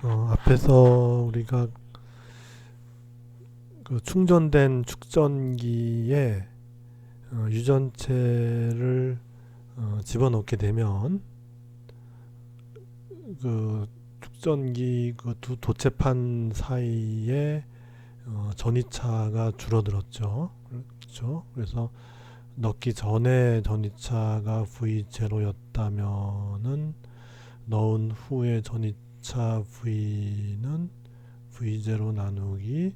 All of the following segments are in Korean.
앞에서 우리가 그 충전된 축전기에 유전체를 집어넣게 되면 그 축전기 그 두 도체판 사이에 전이차가 줄어들었죠. 그렇죠. 그래서 넣기 전에 전이차가 V0였다면은 넣은 후에 전이차 V는 V0 나누기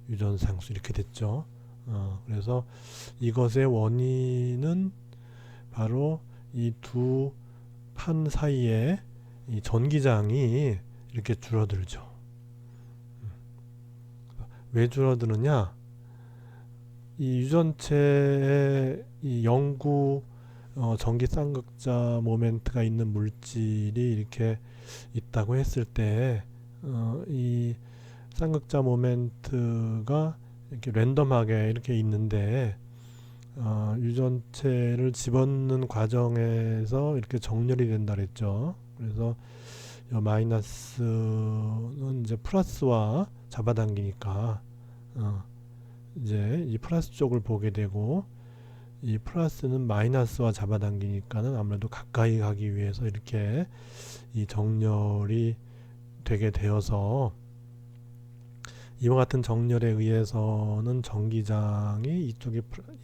유전상수 이렇게 됐죠. 그래서 이것의 원인은 바로 이 두 판 사이에 이 전기장이 이렇게 줄어들죠. 왜 줄어드느냐? 이 유전체의 이 영구 전기 쌍극자 모멘트가 있는 물질이 이렇게 있다고 했을 때, 이 쌍극자 모멘트가 이렇게 랜덤하게 이렇게 있는데, 유전체를 집어넣는 과정에서 이렇게 정렬이 된다 그랬죠. 그래서 이 마이너스는 이제 플러스와 잡아당기니까 이제 이 플러스 쪽을 보게 되고, 이 플러스는 마이너스와 잡아당기니까는 아무래도 가까이 가기 위해서 이렇게 이 정렬이 되게 되어서, 이와 같은 정렬에 의해서는 전기장이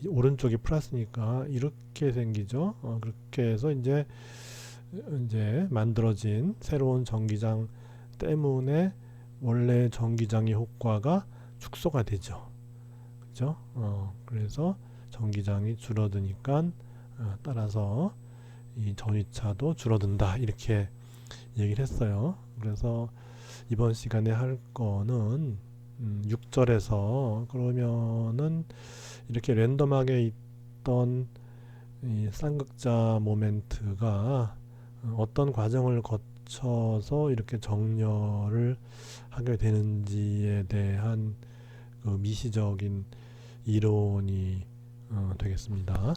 오른쪽이 플러스니까 이렇게 생기죠. 그렇게 해서 이제 만들어진 새로운 전기장 때문에 원래 전기장의 효과가 축소가 되죠. 그죠? 그래서 전기장이 줄어드니까 따라서 이 전위차도 줄어든다 이렇게 얘기를 했어요. 그래서 이번 시간에 할 거는 6절에서 그러면은 이렇게 랜덤하게 있던 이 쌍극자 모멘트가 어떤 과정을 거쳐서 이렇게 정렬을 하게 되는지에 대한 그 미시적인 이론이 되겠습니다.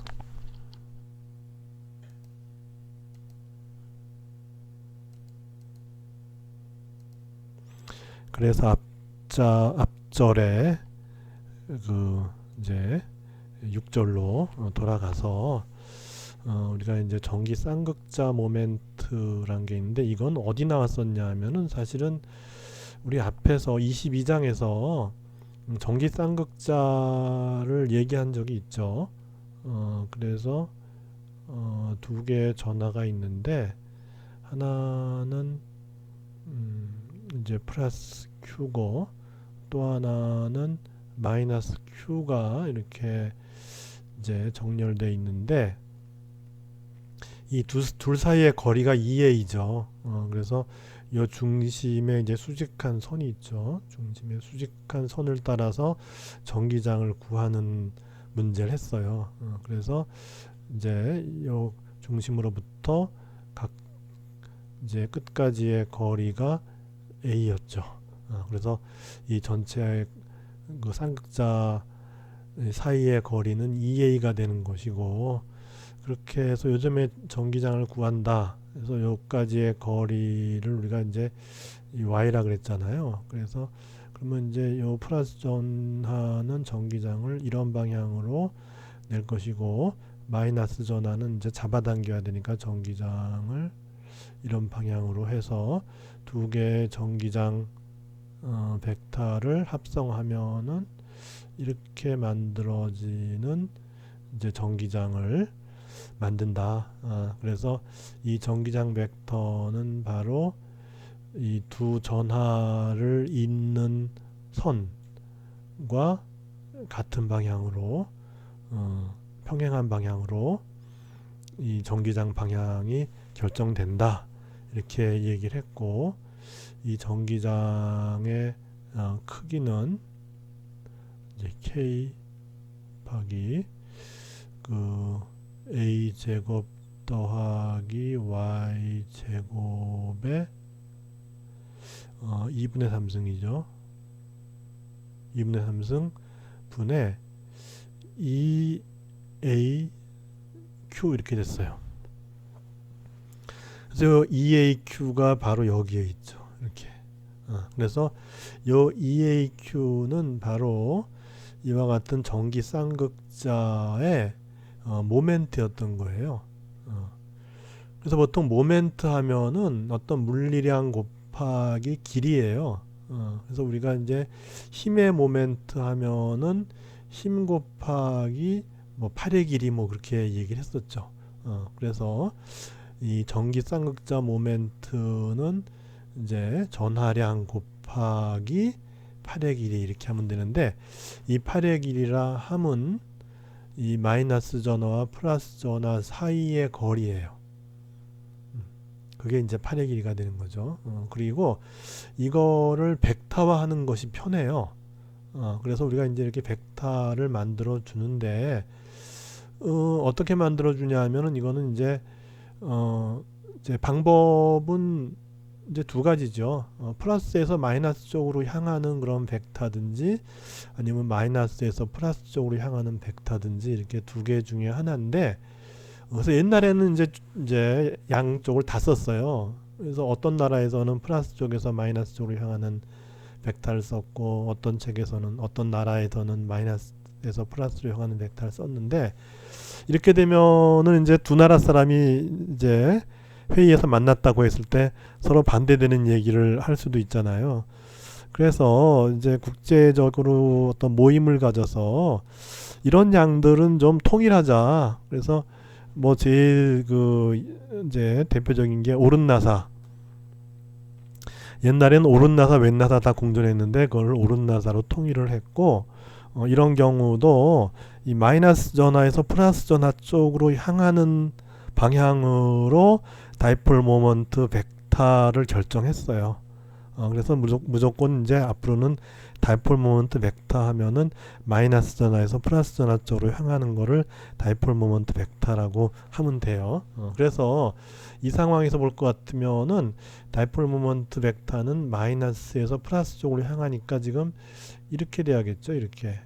그래서 앞절에 그 이제 6절로 돌아가서 우리가 이제 전기 쌍극자 모멘트란 게 있는데, 이건 어디 나왔었냐 하면은 사실은 우리 앞에서 22장에서 전기 쌍극자를 얘기한 적이 있죠. 그래서 두 개의 전하가 있는데, 하나는 이제 플러스 Q고 또 하나는 마이너스 Q가 이렇게 이제 정렬되어 있는데, 이 둘 사이의 거리가 2a죠. 그래서 이 중심에 이제 수직한 선이 있죠. 중심에 수직한 선을 따라서 전기장을 구하는 문제를 했어요. 그래서 이제 이 중심으로부터 각 이제 끝까지의 거리가 a였죠. 그래서 이 전체의 그 쌍극자 사이의 거리는 2a가 되는 것이고, 그렇게 해서 요즘에 전기장을 구한다. 그래서 여기까지의 거리를 우리가 이제 이 y라 그랬잖아요. 그래서 그러면 이제 요 플러스 전하는 전기장을 이런 방향으로 낼 것이고, 마이너스 전하는 이제 잡아당겨야 되니까 전기장을 이런 방향으로 해서 두 개의 전기장 벡터를 합성하면은 이렇게 만들어지는 이제 전기장을 만든다. 그래서 이 전기장 벡터는 바로 이 두 전하를 잇는 선과 같은 방향으로 평행한 방향으로 이 전기장 방향이 결정된다 이렇게 얘기를 했고, 이 전기장의 크기는 이제 K 곱하기 그 A 제곱 더하기 Y 제곱의 2분의 3승이죠. 2분의 3승 분의 2AQ 이렇게 됐어요. 그래서 EAQ가 바로 여기에 있죠. 이렇게 그래서 요 EAQ는 바로 이와 같은 전기 쌍극자의 모멘트였던 거예요. 그래서 보통 모멘트 하면은 어떤 물리량 곱하기 길이에요. 그래서 우리가 이제 힘의 모멘트 하면은 힘 곱하기 뭐 8의 길이 뭐 그렇게 얘기를 했었죠. 그래서 이 전기 쌍극자 모멘트는 이제 전하량 곱하기 8의 길이 이렇게 하면 되는데, 이 8의 길이라 함은 이 마이너스 전하와 플러스 전하 사이의 거리예요. 그게 이제 8의 길이가 되는 거죠. 그리고 이거를 벡터화 하는 것이 편해요. 그래서 우리가 이제 이렇게 벡터를 만들어 주는데, 어떻게 만들어 주냐 하면은 이거는 이제 방법은 이제 두 가지죠. 플러스에서 마이너스 쪽으로 향하는 그런 벡터든지, 아니면 마이너스에서 플러스 쪽으로 향하는 벡터든지, 이렇게 두 개 중에 하나인데, 그래서 옛날에는 이제 양쪽을 다 썼어요. 그래서 어떤 나라에서는 플러스 쪽에서 마이너스 쪽으로 향하는 벡터를 썼고, 어떤 책에서는, 어떤 나라에서는 마이너스에서 플러스로 향하는 벡터를 썼는데, 이렇게 되면은 이제 두 나라 사람이 이제 회의에서 만났다고 했을 때 서로 반대되는 얘기를 할 수도 있잖아요. 그래서 이제 국제적으로 어떤 모임을 가져서 이런 양들은 좀 통일하자. 그래서 뭐 제일 이제 대표적인 게 오른나사. 옛날에는 오른나사, 왼나사 다 공존했는데 그걸 오른나사로 통일을 했고, 이런 경우도 이 마이너스 전하에서 플러스 전하 쪽으로 향하는 방향으로 다이폴 모먼트 벡터를 결정했어요. 그래서 무조건 이제 앞으로는 다이폴 모먼트 벡터 하면은 마이너스 전하에서 플러스 전하 쪽으로 향하는 거를 다이폴 모먼트 벡터라고 하면 돼요. 그래서 이 상황에서 볼 것 같으면은 다이폴 모먼트 벡터는 마이너스에서 플러스 쪽으로 향하니까 지금 이렇게 돼야겠죠. 이렇게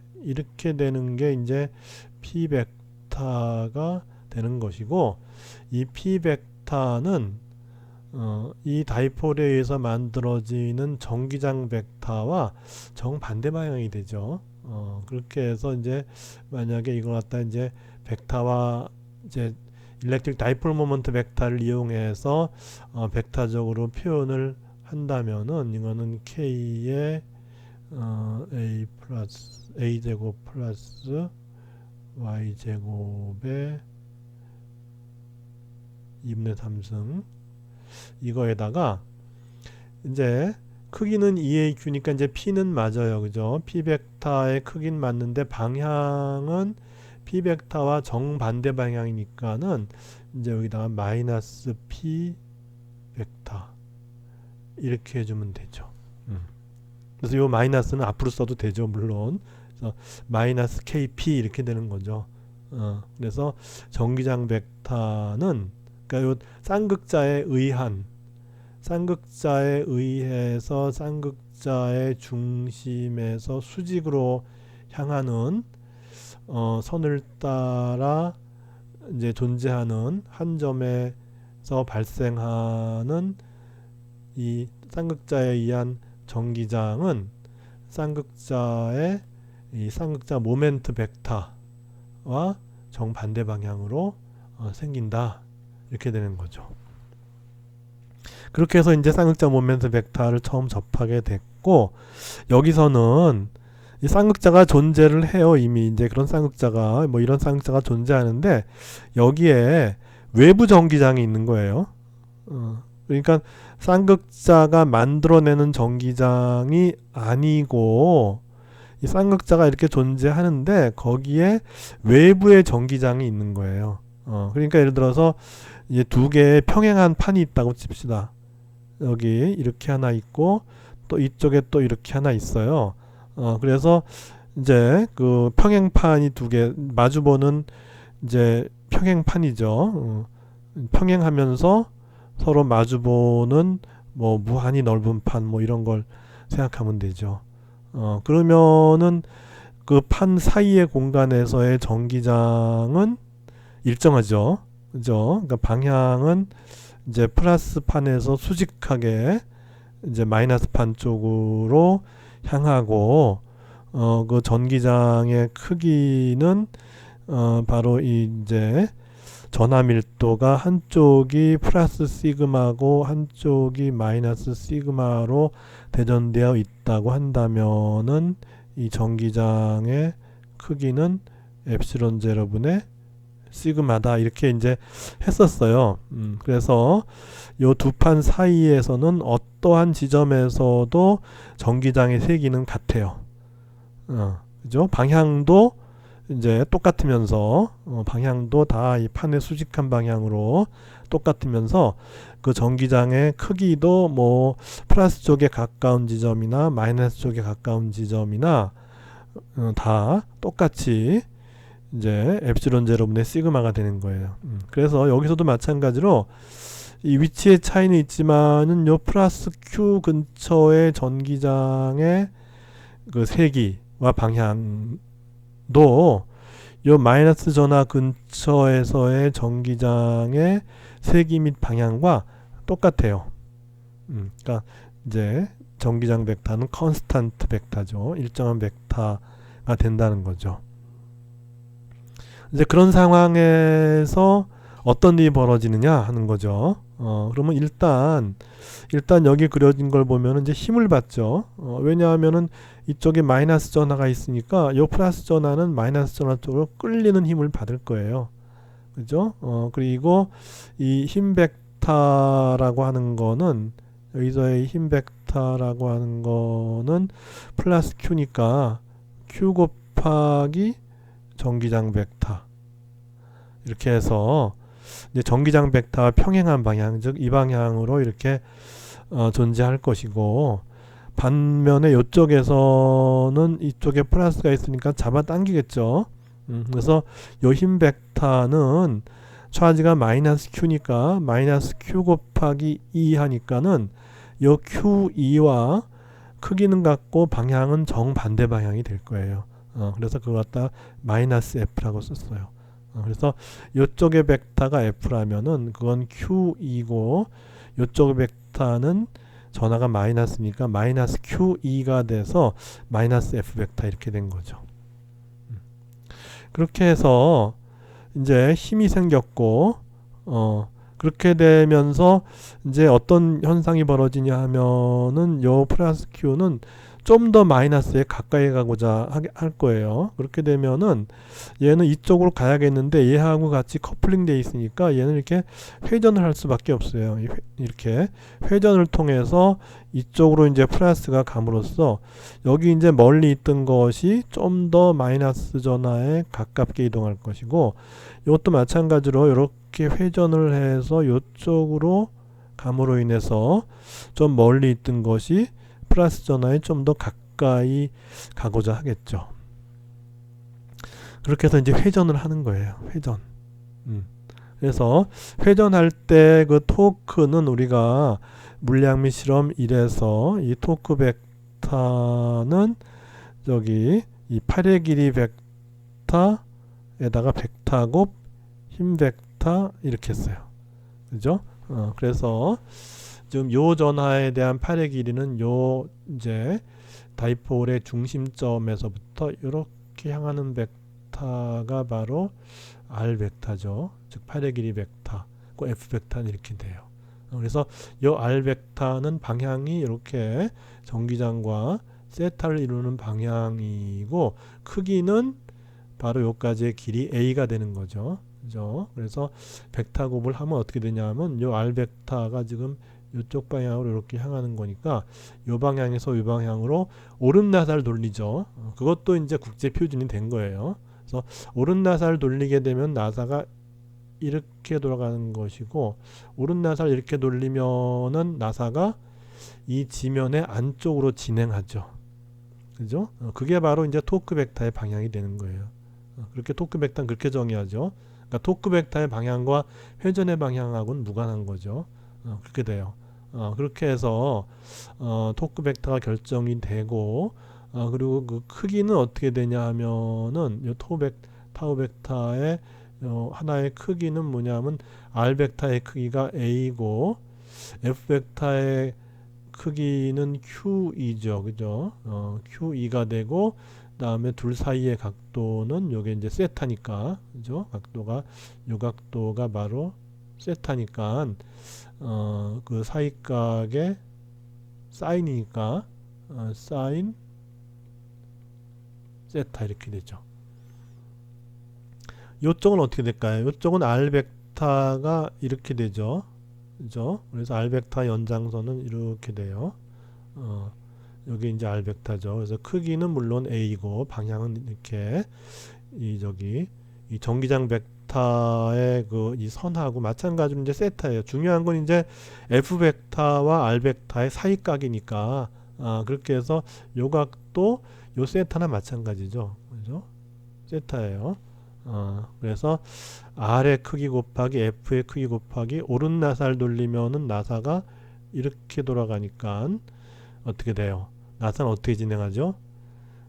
되는 게 이제 P 벡터가 되는 것이고, 이 P 벡터는 이 다이폴에 의해서 만들어지는 전기장 벡터와 정반대 방향이 되죠. 그렇게 해서 이제 만약에 이걸 갖다 이제 벡터와 이제 일렉트릭 다이폴 모먼트 벡터를 이용해서 벡터적으로 표현을 한다면은 이거는 K의 A 제곱 플러스 Y 제곱의 2분의 3승, 이거에다가 이제 크기는 EAQ니까 이제 P는 맞아요. 그죠? P 벡터의 크기는 맞는데 방향은 P 벡터와 정반대 방향이니까는 이제 여기다가 마이너스 P 벡터 이렇게 해주면 되죠. 그래서 이 마이너스는 앞으로 써도 되죠. 물론. 그래서 마이너스 KP 이렇게 되는 거죠. 그래서 전기장 벡터는, 그러니까 요 쌍극자에 의해서 쌍극자의 중심에서 수직으로 향하는 선을 따라 이제 존재하는 한 점에서 발생하는 이 쌍극자에 의한 전기장은 쌍극자의 이 쌍극자 모멘트 벡터와 정반대 방향으로 생긴다. 이렇게 되는 거죠. 그렇게 해서 이제 쌍극자 모멘트 벡터를 처음 접하게 됐고, 여기서는 이 쌍극자가 존재를 해요. 이미 이제 그런 쌍극자가, 뭐 이런 쌍극자가 존재하는데 여기에 외부 전기장이 있는 거예요. 그러니까 쌍극자가 만들어내는 전기장이 아니고, 이 쌍극자가 이렇게 존재하는데 거기에 외부의 전기장이 있는 거예요. 그러니까 예를 들어서 이제 두 개의 평행한 판이 있다고 칩시다. 여기 이렇게 하나 있고 또 이쪽에 또 이렇게 하나 있어요. 그래서 이제 그 평행판이 두 개 마주보는 이제 평행판이죠. 평행하면서 서로 마주보는 뭐 무한히 넓은 판 뭐 이런 걸 생각하면 되죠. 그러면은 그 판 사이의 공간에서의 전기장은 일정하죠. 그죠? 그러니까 방향은 이제 플러스 판에서 수직하게 이제 마이너스 판 쪽으로 향하고 그 전기장의 크기는 바로 이제 전하 밀도가 한쪽이 플러스 시그마고 한쪽이 마이너스 시그마로 대전되어 있다고 한다면은 이 전기장의 크기는 엡실론 제로분의 시그마다 이렇게 이제 했었어요. 그래서 요 두 판 사이에서는 어떠한 지점에서도 전기장의 세기는 같아요. 그죠? 방향도 이제 똑같으면서 방향도 다 이 판의 수직한 방향으로 똑같으면서 그 전기장의 크기도 뭐 플러스 쪽에 가까운 지점이나 마이너스 쪽에 가까운 지점이나 다 똑같이 이제 엡실론 제로분의 시그마가 되는 거예요. 그래서 여기서도 마찬가지로 이 위치의 차이는 있지만은 요 플러스 Q 근처의 전기장의 그 세기와 방향도 요 마이너스 전하 근처에서의 전기장의 세기 및 방향과 똑같아요. 그러니까 이제 전기장 벡터는 컨스탄트 벡터죠. 일정한 벡터가 된다는 거죠. 이제 그런 상황에서 어떤 일이 벌어지느냐 하는 거죠. 그러면 일단 여기 그려진 걸 보면 이제 힘을 받죠. 왜냐하면은 이쪽에 마이너스 전하가 있으니까 이 플러스 전하는 마이너스 전하 쪽으로 끌리는 힘을 받을 거예요. 그죠? 그리고 이 힘 벡터라고 하는 거는 여기서의 힘 벡터라고 하는 거는 플러스 Q니까 Q 곱하기 전기장 벡터 이렇게 해서 이제 전기장 벡터와 평행한 방향, 즉 이 방향으로 이렇게 존재할 것이고, 반면에 이쪽에서는 이쪽에 플러스가 있으니까 잡아당기겠죠. 그래서 요 힘 벡터는 차지가 마이너스 Q니까 마이너스 Q 곱하기 2 하니까는 요 Q2와 크기는 같고 방향은 정반대 방향이 될 거예요. 그래서 그걸 갖다 마이너스 F라고 썼어요. 그래서 이쪽의 벡터가 F라면은 그건 Q2고 이쪽의 벡터는 전하가 마이너스니까 마이너스 Q2가 돼서 마이너스 F 벡터 이렇게 된 거죠. 그렇게 해서 이제 힘이 생겼고 그렇게 되면서 이제 어떤 현상이 벌어지냐 하면은 요 플러스 Q는 좀 더 마이너스에 가까이 가고자 할 거예요. 그렇게 되면은 얘는 이쪽으로 가야겠는데 얘하고 같이 커플링 돼 있으니까 얘는 이렇게 회전을 할 수밖에 없어요. 이렇게 회전을 통해서 이쪽으로 이제 플러스가 감으로써 여기 이제 멀리 있던 것이 좀 더 마이너스 전하에 가깝게 이동할 것이고, 이것도 마찬가지로 이렇게 회전을 해서 이쪽으로 감으로 인해서 좀 멀리 있던 것이 플러스 전하에 좀 더 가까이 가고자 하겠죠. 그렇게 해서 이제 회전을 하는 거예요. 회전. 그래서 회전할 때 그 토크는 우리가 물량 및 실험 1에서 이 토크 벡터는 저기 이 8의 길이 벡터에다가 벡터 곱 힘 벡터 이렇게 했어요. 그죠? 그래서 지금 요 전하에 대한 8의 길이는 요 이제 다이폴의 중심점에서부터 이렇게 향하는 벡터가 바로 R 벡터죠. 즉 8의 길이 벡터, 그 F 벡터는 이렇게 돼요. 그래서 요 R 벡터는 방향이 이렇게 전기장과 세타를 이루는 방향이고, 크기는 바로 요까지의 길이 A가 되는 거죠. 그죠? 그래서 벡터 곱을 하면 어떻게 되냐면 요 R 벡터가 지금 이쪽 방향으로 이렇게 향하는 거니까 이 방향에서 이 방향으로 오름나살 돌리죠. 그것도 이제 국제 표준이 된 거예요. 그래서 오름나살 돌리게 되면 나사가 이렇게 돌아가는 것이고, 오름나살 이렇게 돌리면은 나사가 이 지면의 안쪽으로 진행하죠. 그죠? 그게 바로 이제 토크 벡터의 방향이 되는 거예요. 그렇게 토크 벡터는 그렇게 정의하죠. 그러니까 토크 벡터의 방향과 회전의 방향하고는 무관한 거죠. 그렇게 돼요. 그렇게 해서 토크 벡터가 결정이 되고, 그리고 그 크기는 어떻게 되냐 하면은 이 타우 벡터의 하나의 크기는 뭐냐면 R 벡터의 크기가 A고 F 벡터의 크기는 QE죠. 그죠? QE가 되고, 다음에 둘 사이의 각도는 요게 이제 세타니까, 그죠? 요 각도가 바로 세타니까, 그 사이각의 사인이니까, 사인 세타 이렇게 되죠. 요쪽은 어떻게 될까요? 요쪽은 R 벡터가 이렇게 되죠. 그죠? 그래서 R 벡터 연장선은 이렇게 돼요. 여기 이제 R 벡터죠. 그래서 크기는 물론 A고 방향은 이렇게 이 전기장 벡터의 그 이 선하고 마찬가지로 이제 세타예요. 중요한 건 이제 F 벡터와 R 벡터의 사이각이니까 그렇게 해서 요 각도 요 세타나 마찬가지죠. 그죠? 세타예요. 그래서 R의 크기 곱하기 F의 크기 곱하기 오른 나사를 돌리면은 나사가 이렇게 돌아가니까 어떻게 돼요? 나사는 어떻게 진행하죠?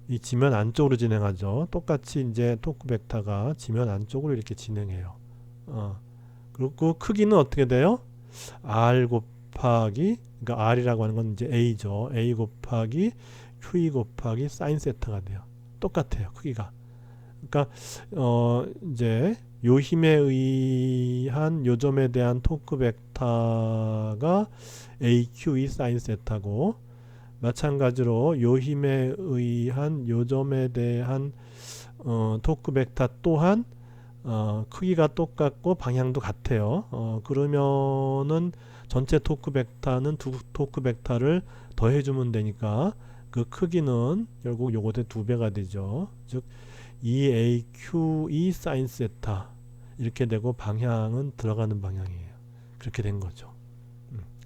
이 지면 안쪽으로 진행하죠. 똑같이 이제 토크 벡터가 지면 안쪽으로 이렇게 진행해요. 그리고 크기는 어떻게 돼요? R 곱하기, 그러니까 R이라고 하는 건 이제 A죠. A 곱하기 QE 곱하기 사인 세타가 돼요. 똑같아요. 크기가. 그러니까 이제 요 힘에 의한 요점에 대한 토크 벡터가 AQE 사인 세타고, 마찬가지로 요 힘에 의한 요점에 대한 토크 벡터 또한 크기가 똑같고 방향도 같아요. 그러면은 전체 토크 벡터는 두 토크 벡터를 더해주면 되니까 그 크기는 결국 요것의 2배가 되죠. 즉 EAQE 사인 세타 이렇게 되고 방향은 들어가는 방향이에요. 그렇게 된 거죠.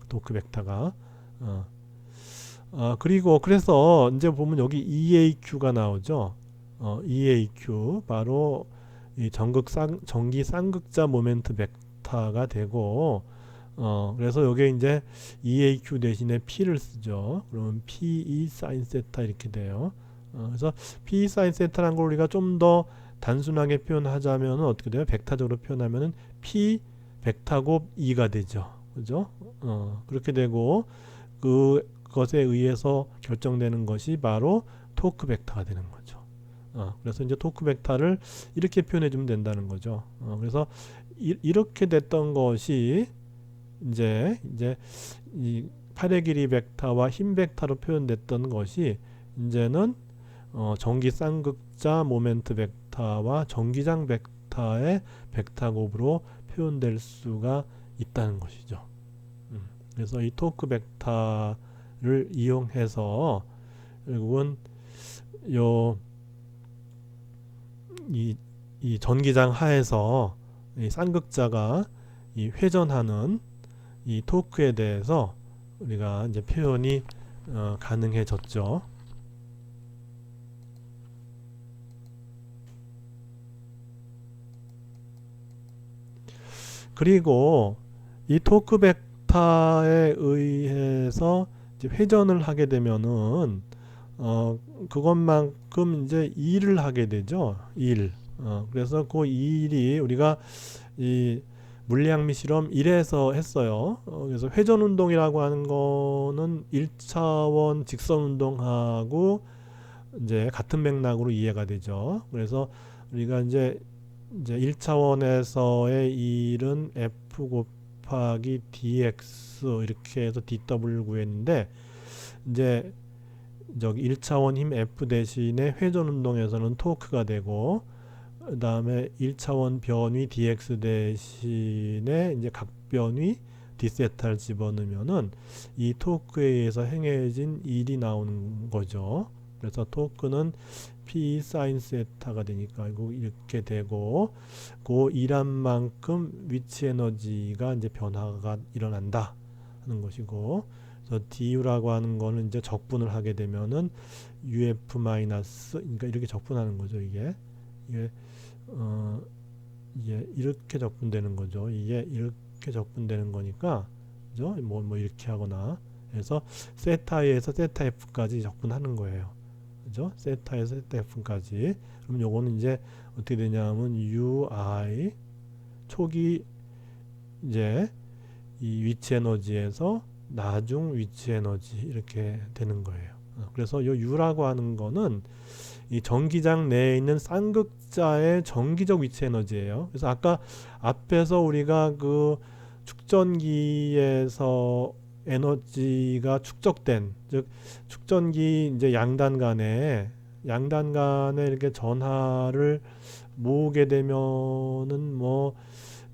토크 벡터가 그리고 그래서 이제 보면 여기 EAQ가 나오죠. EAQ 바로 이 전기 쌍극자 모멘트 벡터가 되고, 그래서 여기에 이제 EAQ 대신에 P를 쓰죠. 그러면 PE 사인 세타 이렇게 돼요. 그래서 PE 사인 세타라는 걸 우리가 좀 더 단순하게 표현하자면 어떻게 돼요? 벡터적으로 표현하면은 P 벡터 곱 E가 되죠. 그죠? 그렇게 되고 그것에 의해서 결정되는 것이 바로 토크 벡터가 되는 거죠. 그래서 이제 토크 벡터를 이렇게 표현해 주면 된다는 거죠. 그래서 이렇게 됐던 것이 이제 이 팔의 길이 벡터와 힘 벡터로 표현됐던 것이 이제는 전기 쌍극자 모멘트 벡터와 전기장 벡터의 벡터 곱으로 표현될 수가 있다는 것이죠. 그래서 이 토크 벡터를 이용해서 결국은 이 전기장 하에서 이 쌍극자가 이 회전하는 이 토크에 대해서 우리가 이제 표현이 가능해졌죠. 그리고 이 토크 벡터에 의해서 이제 회전을 하게 되면은 그것만큼 이제 일을 하게 되죠. 그래서 그 일이 우리가 이 물리학미 실험 1에서 했어요. 그래서 회전 운동이라고 하는 거는 1차원 직선 운동하고 이제 같은 맥락으로 이해가 되죠. 그래서 우리가 이제 1차원에서의 일은 F 곱하기 dx 이렇게 해서 dw 구했는데, 이제 저기 1차원 힘 F 대신에 회전 운동에서는 토크가 되고, 그 다음에 1차원 변위 dx 대신에 이제 각변위 d세타를 집어넣으면은 이 토크에 의해서 행해진 일이 나오는 거죠. 그래서 토크는 P 사인 세타가 되니까 이렇게 되고, 그 일한 만큼 위치 에너지가 이제 변화가 일어난다 하는 것이고, 그래서 du라고 하는 거는 이제 적분을 하게 되면은 uf 마이너스, 그러니까 이렇게 적분하는 거죠. 이게 이렇게 적분되는 거죠. 이게 이렇게 적분되는 거니까, 그죠? 뭐 이렇게 하거나 해서 세타에서 세타 f까지 적분하는 거예요. 그죠? 세타에서 세타 f까지. 그럼 요거는 이제 어떻게 되냐면 ui 초기 이제 이 위치 에너지에서 나중 위치 에너지 이렇게 되는 거예요. 그래서 이 U라고 하는 거는 이 전기장 내에 있는 쌍극자의 정기적 위치 에너지예요. 그래서 아까 앞에서 우리가 그 축전기에서 에너지가 축적된, 즉 축전기 이제 양단 간에 이렇게 전하를 모으게 되면은 뭐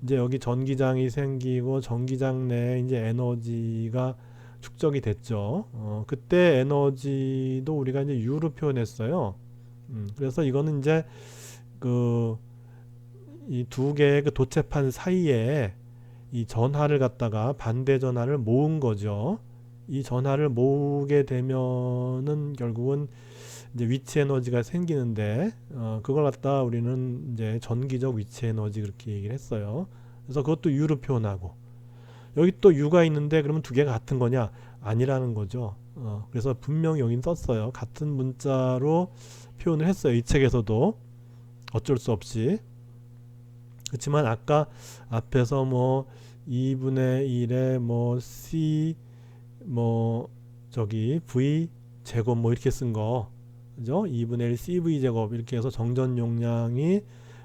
이제 여기 전기장이 생기고 전기장 내에 이제 에너지가 축적이 됐죠. 그때 에너지도 우리가 이제 U로 표현했어요. 그래서 이거는 이제 그 이 두 개의 그 도체판 사이에 이 전하를 갖다가 반대 전하를 모은 거죠. 이 전하를 모으게 되면은 결국은 이제 위치 에너지가 생기는데 그걸 갖다 우리는 이제 전기적 위치 에너지 그렇게 얘기를 했어요. 그래서 그것도 U로 표현하고 여기 또 U가 있는데 그러면 두 개가 같은 거냐? 아니라는 거죠. 그래서 분명히 여긴 썼어요. 같은 문자로 표현을 했어요. 이 책에서도 어쩔 수 없이. 그렇지만 아까 앞에서 뭐 2분의 1에 뭐 C 뭐 저기 V 제곱 뭐 이렇게 쓴 거 그죠? 2분의 1 CV 제곱 이렇게 해서 정전 용량이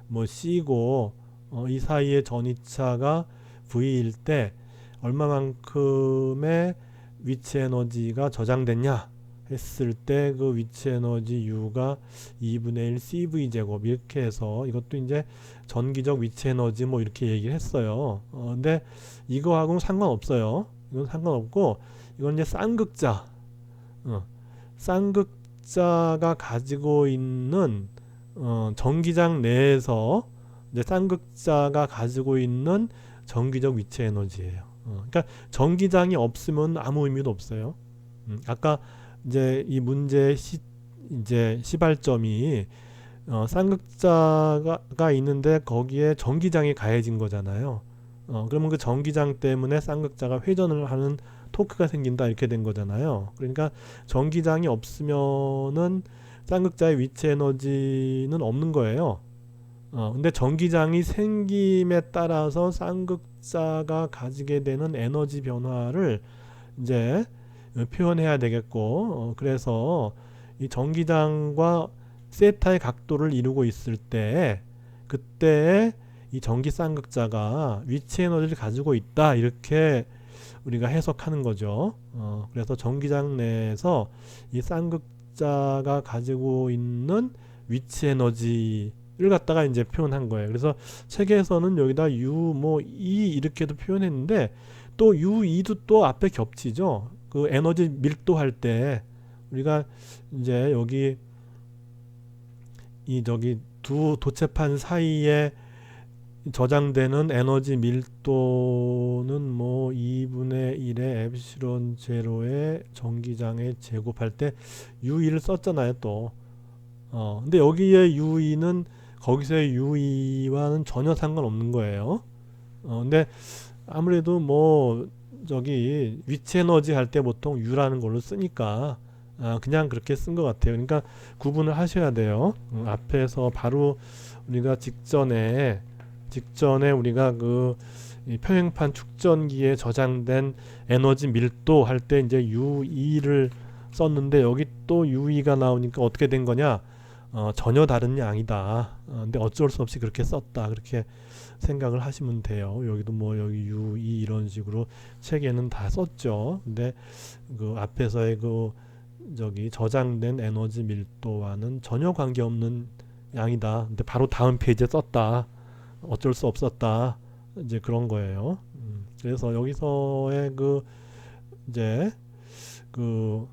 뭐 C고 이 사이의 전이차가 V일 때 얼마만큼의 위치 에너지가 저장됐냐 했을 때 그 위치 에너지 U가 2분의 1 CV 제곱 이렇게 해서 이것도 이제 전기적 위치 에너지 뭐 이렇게 얘기를 했어요. 근데 이거하고는 상관없어요. 이건 상관없고 이건 이제 쌍극자 쌍극자가 가지고 있는 전기장 내에서 이제 쌍극자가 가지고 있는 전기적 위치 에너지예요. 그러니까 전기장이 없으면 아무 의미도 없어요. 아까 이제 이 문제의 이제 시발점이 쌍극자가 있는데 거기에 전기장이 가해진 거잖아요. 그러면 그 전기장 때문에 쌍극자가 회전을 하는 토크가 생긴다 이렇게 된 거잖아요. 그러니까 전기장이 없으면은 쌍극자의 위치 에너지는 없는 거예요. 근데 전기장이 생김에 따라서 쌍극자가 가지게 되는 에너지 변화를 이제 표현해야 되겠고 그래서 이 전기장과 세타의 각도를 이루고 있을 때 그때의 이 전기 쌍극자가 위치 에너지를 가지고 있다 이렇게 우리가 해석하는 거죠. 그래서 전기장 내에서 이 쌍극자가 가지고 있는 위치 에너지를 갖다가 이제 표현한 거예요. 그래서 책에서는 여기다 U 뭐 E 이렇게도 표현했는데 또 U, E도 또 앞에 겹치죠. 그 에너지 밀도 할 때 우리가 이제 여기 이 저기 두 도체판 사이에 저장되는 에너지 밀도는 뭐 2분의 1의 엡실론 제로의 전기장의 제곱할 때 U2를 썼잖아요 또. 근데 여기에 U2는 거기서의 U2와는 전혀 상관없는 거예요. 근데 아무래도 뭐 저기 위치 에너지 할 때 보통 U라는 걸로 쓰니까 그냥 그렇게 쓴 것 같아요. 그러니까 구분을 하셔야 돼요. 앞에서 바로 우리가 직전에 우리가 그 평행판 축전기에 저장된 에너지 밀도 할 때 이제 U2를 썼는데 여기 또 U2가 나오니까 어떻게 된 거냐? 전혀 다른 양이다. 근데 어쩔 수 없이 그렇게 썼다. 그렇게 생각을 하시면 돼요. 여기도 뭐 여기 U2 이런 식으로 책에는 다 썼죠. 근데 그 앞에서의 그 저기 저장된 에너지 밀도와는 전혀 관계없는 양이다. 근데 바로 다음 페이지에 썼다. 어쩔 수 없었다. 이제 그런 거예요. 그래서 여기서의 그 이제 그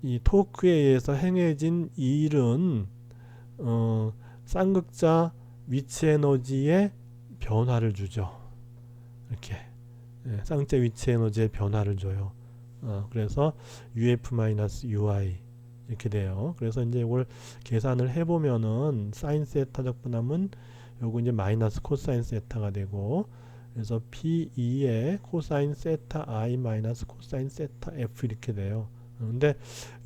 이 토크에 의해서 행해진 이 일은 쌍극자 위치 에너지의 변화를 주죠. 이렇게 쌍극자 위치 에너지의 변화를 줘요. 그래서 UF-UI 이렇게 돼요. 그래서 이제 이걸 계산을 해보면은 사인 세타적 분함은 요거 이제 마이너스 코사인 세타가 되고 그래서 P2의 코사인 세타 I 마이너스 코사인 세타 F 이렇게 돼요. 근데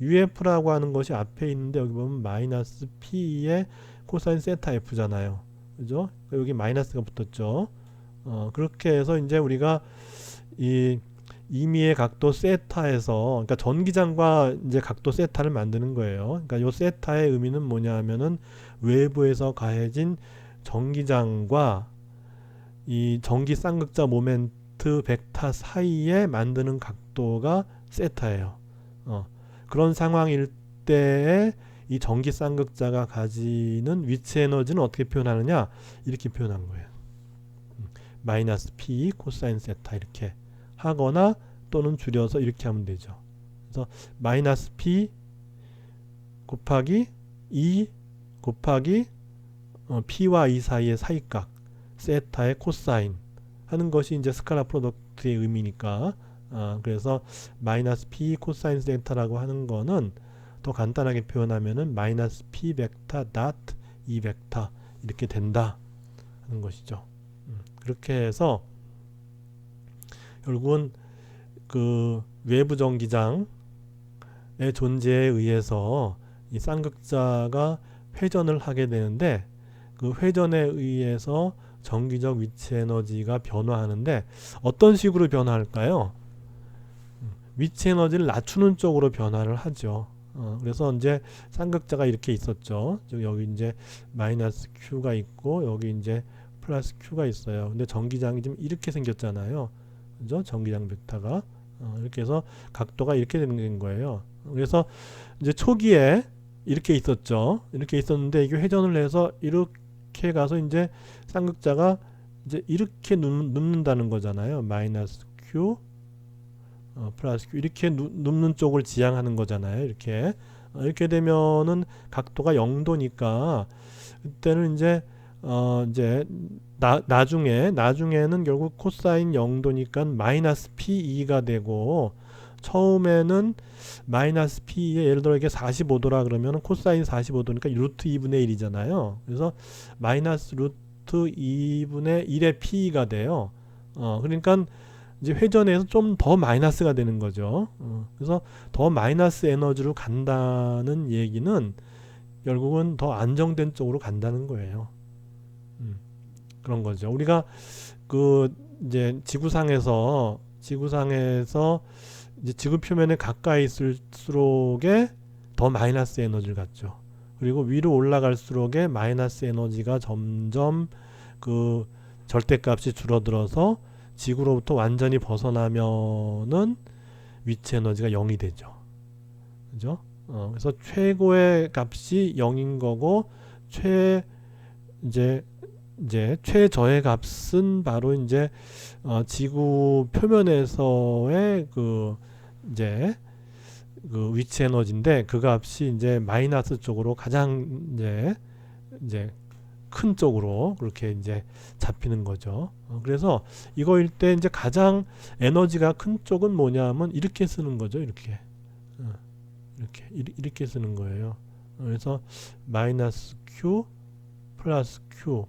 UF라고 하는 것이 앞에 있는데 여기 보면 마이너스 P의 코사인 세타 F잖아요. 그죠? 여기 마이너스가 붙었죠. 그렇게 해서 이제 우리가 이 임의의 각도 세타에서, 그러니까 전기장과 이제 각도 세타를 만드는 거예요. 그러니까 요 세타의 의미는 뭐냐 하면은 외부에서 가해진 전기장과 이 전기 쌍극자 모멘트 벡터 사이에 만드는 각도가 세타예요. 그런 상황일 때에 이 전기 쌍극자가 가지는 위치 에너지는 어떻게 표현하느냐, 이렇게 표현한 거예요. 마이너스 P 코사인 세타 이렇게 하거나 또는 줄여서 이렇게 하면 되죠. 그래서 마이너스 P 곱하기 E 곱하기 P와 E 사이의 사이각 세타의 코사인 하는 것이 이제 스칼라 프로덕트의 의미니까, 그래서 마이너스 P 코사인 세타라고 하는 거는 더 간단하게 표현하면은 마이너스 P 벡터 닷 E 벡터 이렇게 된다 하는 것이죠. 그렇게 해서 결국은 그 외부 전기장의 존재에 의해서 이 쌍극자가 회전을 하게 되는데, 그 회전에 의해서 전기적 위치 에너지가 변화하는데 어떤 식으로 변화할까요? 위치 에너지를 낮추는 쪽으로 변화를 하죠. 그래서 이제 쌍극자가 이렇게 있었죠. 여기 이제 마이너스 Q가 있고 여기 이제 플러스 Q가 있어요. 근데 전기장이 좀 이렇게 생겼잖아요. 그죠? 전기장 벡터가 이렇게 해서 각도가 이렇게 되는 거예요. 그래서 이제 초기에 이렇게 있었죠. 이렇게 있었는데 이게 회전을 해서 이렇게 가서 이제 쌍극자가 이제 이렇게 눕는다는 거잖아요. 마이너스 Q 플러스 Q 이렇게 눕는 쪽을 지향하는 거잖아요. 이렇게 이렇게 되면은 각도가 0도니까 그때는 이제 이제 나중에는 결국 코사인 0도니까 마이너스 P2가 되고, 처음에는 마이너스 P2에 예를 들어 이게 45도라 그러면 코사인 45도니까 루트 2분의 1이잖아요. 그래서 마이너스 루트 2분의 1의 P가 돼요. 그러니까 이제 회전에서 좀 더 마이너스가 되는 거죠. 그래서 더 마이너스 에너지로 간다는 얘기는 결국은 더 안정된 쪽으로 간다는 거예요. 그런 거죠. 우리가 그 이제 지구상에서 이제 지구 표면에 가까이 있을수록에 더 마이너스 에너지를 갖죠. 그리고 위로 올라갈수록에 마이너스 에너지가 점점 그 절대값이 줄어들어서 지구로부터 완전히 벗어나면은 위치 에너지가 0이 되죠. 그죠? 그래서 최고의 값이 0인 거고 이제 최저의 값은 바로 이제 지구 표면에서의 그 이제 그 위치 에너지인데, 그 값이 이제 마이너스 쪽으로 가장 이제 큰 쪽으로 그렇게 이제 잡히는 거죠. 그래서 이거일 때 이제 가장 에너지가 큰 쪽은 뭐냐면 이렇게 쓰는 거죠. 이렇게 이렇게 쓰는 거예요. 그래서 마이너스 Q 플러스 Q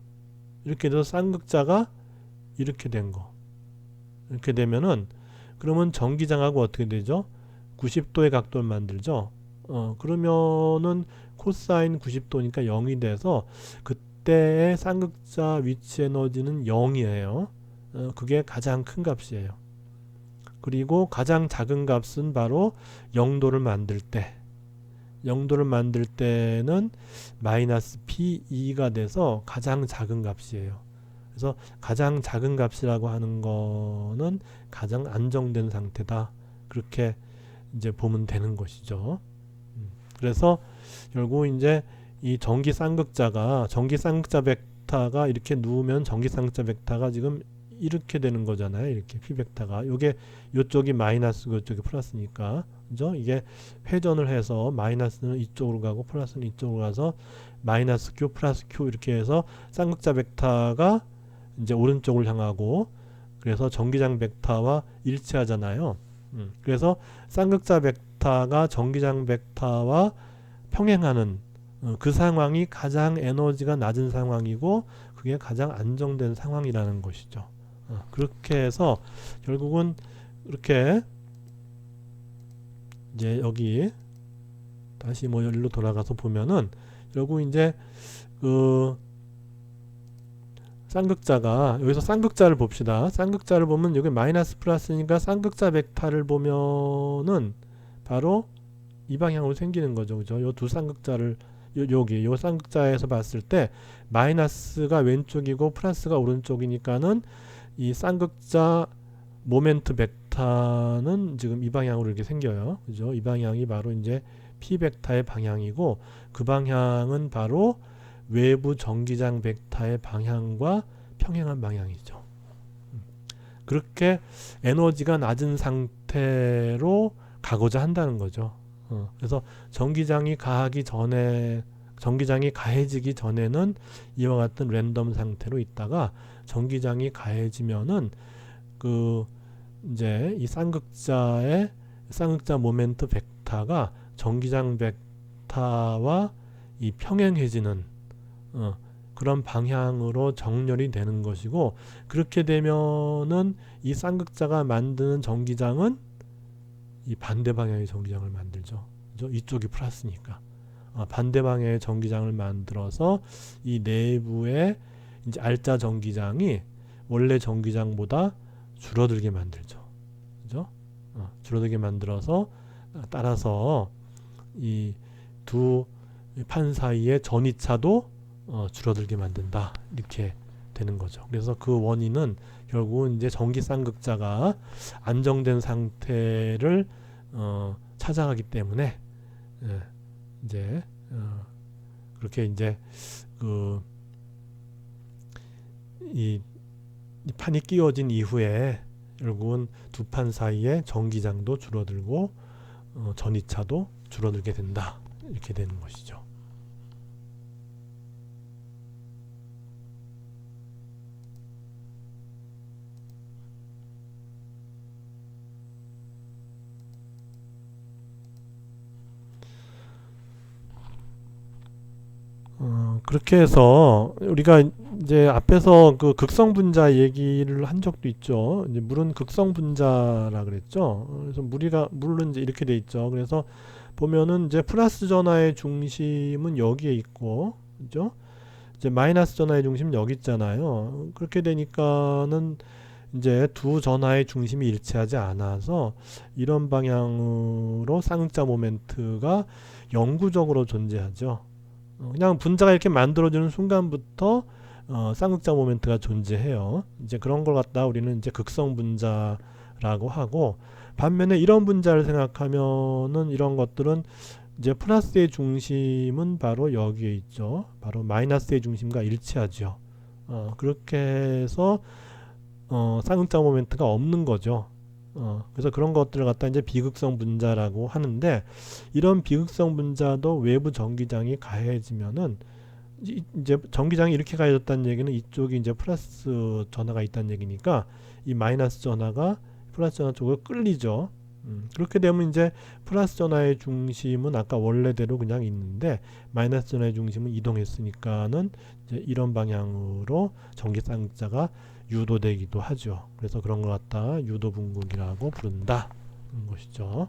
이렇게 돼서 쌍극자가 이렇게 된 거. 이렇게 되면은 그러면 전기장하고 어떻게 되죠? 90도의 각도를 만들죠. 그러면은 코사인 90도니까 0이 돼서 그때의 쌍극자 위치 에너지는 0이에요. 그게 가장 큰 값이에요. 그리고 가장 작은 값은 바로 0도를 만들 때는 마이너스 P2가 돼서 가장 작은 값이에요. 그래서 가장 작은 값이라고 하는 거는 가장 안정된 상태다. 그렇게 이제 보면 되는 것이죠. 그래서 결국 이제 이 전기 쌍극자 벡터가 이렇게 누우면 전기 쌍극자 벡터가 지금 이렇게 되는 거잖아요. 이렇게 P 벡터가 요쪽이 마이너스고 이쪽이 플러스니까, 그죠? 이게 회전을 해서 마이너스는 이쪽으로 가고 플러스는 이쪽으로 가서 마이너스 Q 플러스 Q 이렇게 해서 쌍극자 벡터가 이제 오른쪽을 향하고, 그래서 전기장 벡터와 일치하잖아요. 그래서 쌍극자 벡터가 전기장 벡터와 평행하는 그 상황이 가장 에너지가 낮은 상황이고 그게 가장 안정된 상황이라는 것이죠. 그렇게 해서 결국은 이렇게 이제 여기 다시 뭐 여기로 돌아가서 보면은 결국 이제 그 쌍극자가 여기서 쌍극자를 봅시다. 쌍극자를 보면 여기 마이너스 플러스니까 쌍극자 벡터를 보면은 바로 이 방향으로 생기는 거죠. 그죠? 요 두 쌍극자를 여기 요 쌍극자에서 봤을 때 마이너스가 왼쪽이고 플러스가 오른쪽이니까는 이 쌍극자 모멘트 벡터는 지금 이 방향으로 이렇게 생겨요. 그죠? 이 방향이 바로 이제 P 벡터의 방향이고 그 방향은 바로 외부 전기장 벡터의 방향과 평행한 방향이죠. 그렇게 에너지가 낮은 상태로 가고자 한다는 거죠. 그래서 전기장이 가해지기 전에는 이와 같은 랜덤 상태로 있다가 전기장이 가해지면은 이제 이 쌍극자 모멘트 벡터가 전기장 벡터와 이 평행해지는 그런 방향으로 정렬이 되는 것이고, 그렇게 되면은 이 쌍극자가 만드는 전기장은 이 반대 방향의 전기장을 만들죠. 그죠? 이쪽이 플러스니까 반대 방향의 전기장을 만들어서 이 내부의 이제 알짜 전기장이 원래 전기장보다 줄어들게 만들죠. 그죠? 줄어들게 만들어서 따라서 이 두 판 사이의 전이차도 줄어들게 만든다, 이렇게 되는 거죠. 그래서 그 원인은 결국은 이제 전기 쌍극자가 안정된 상태를 찾아가기 때문에 이제 그렇게 이제 이 판이 끼워진 이후에 결국은 두 판 사이의 전기장도 줄어들고 전이차도 줄어들게 된다, 이렇게 되는 것이죠. 그렇게 해서 우리가 이제 앞에서 그 극성 분자 얘기를 한 적도 있죠. 이제 물은 극성 분자라 그랬죠. 그래서 물은 이제 이렇게 돼 있죠. 그래서 보면은 이제 플러스 전하의 중심은 여기에 있고, 그죠? 이제 마이너스 전하의 중심은 여기 있잖아요. 그렇게 되니까는 이제 두 전하의 중심이 일치하지 않아서 이런 방향으로 쌍극자 모멘트가 영구적으로 존재하죠. 그냥 분자가 이렇게 만들어지는 순간부터 쌍극자 모멘트가 존재해요. 이제 그런 걸 갖다 우리는 이제 극성 분자라고 하고, 반면에 이런 분자를 생각하면은 이런 것들은 이제 플러스의 중심은 바로 여기에 있죠. 바로 마이너스의 중심과 일치하죠. 그렇게 해서 쌍극자 모멘트가 없는 거죠. 그래서 그런 것들을 갖다 이제 비극성 분자라고 하는데, 이런 비극성 분자도 외부 전기장이 가해지면은 이제 전기장이 이렇게 가해졌다는 얘기는 이쪽이 이제 플러스 전하가 있다는 얘기니까 이 마이너스 전하가 플러스 전하 쪽으로 끌리죠. 그렇게 되면 이제 플러스 전하의 중심은 아까 원래대로 그냥 있는데 마이너스 전하의 중심은 이동했으니까는 이제 이런 방향으로 전기 쌍극자가 유도되기도 하죠. 그래서 그런 것 갖다 유도 분극이라고 부른다, 그런 것이죠.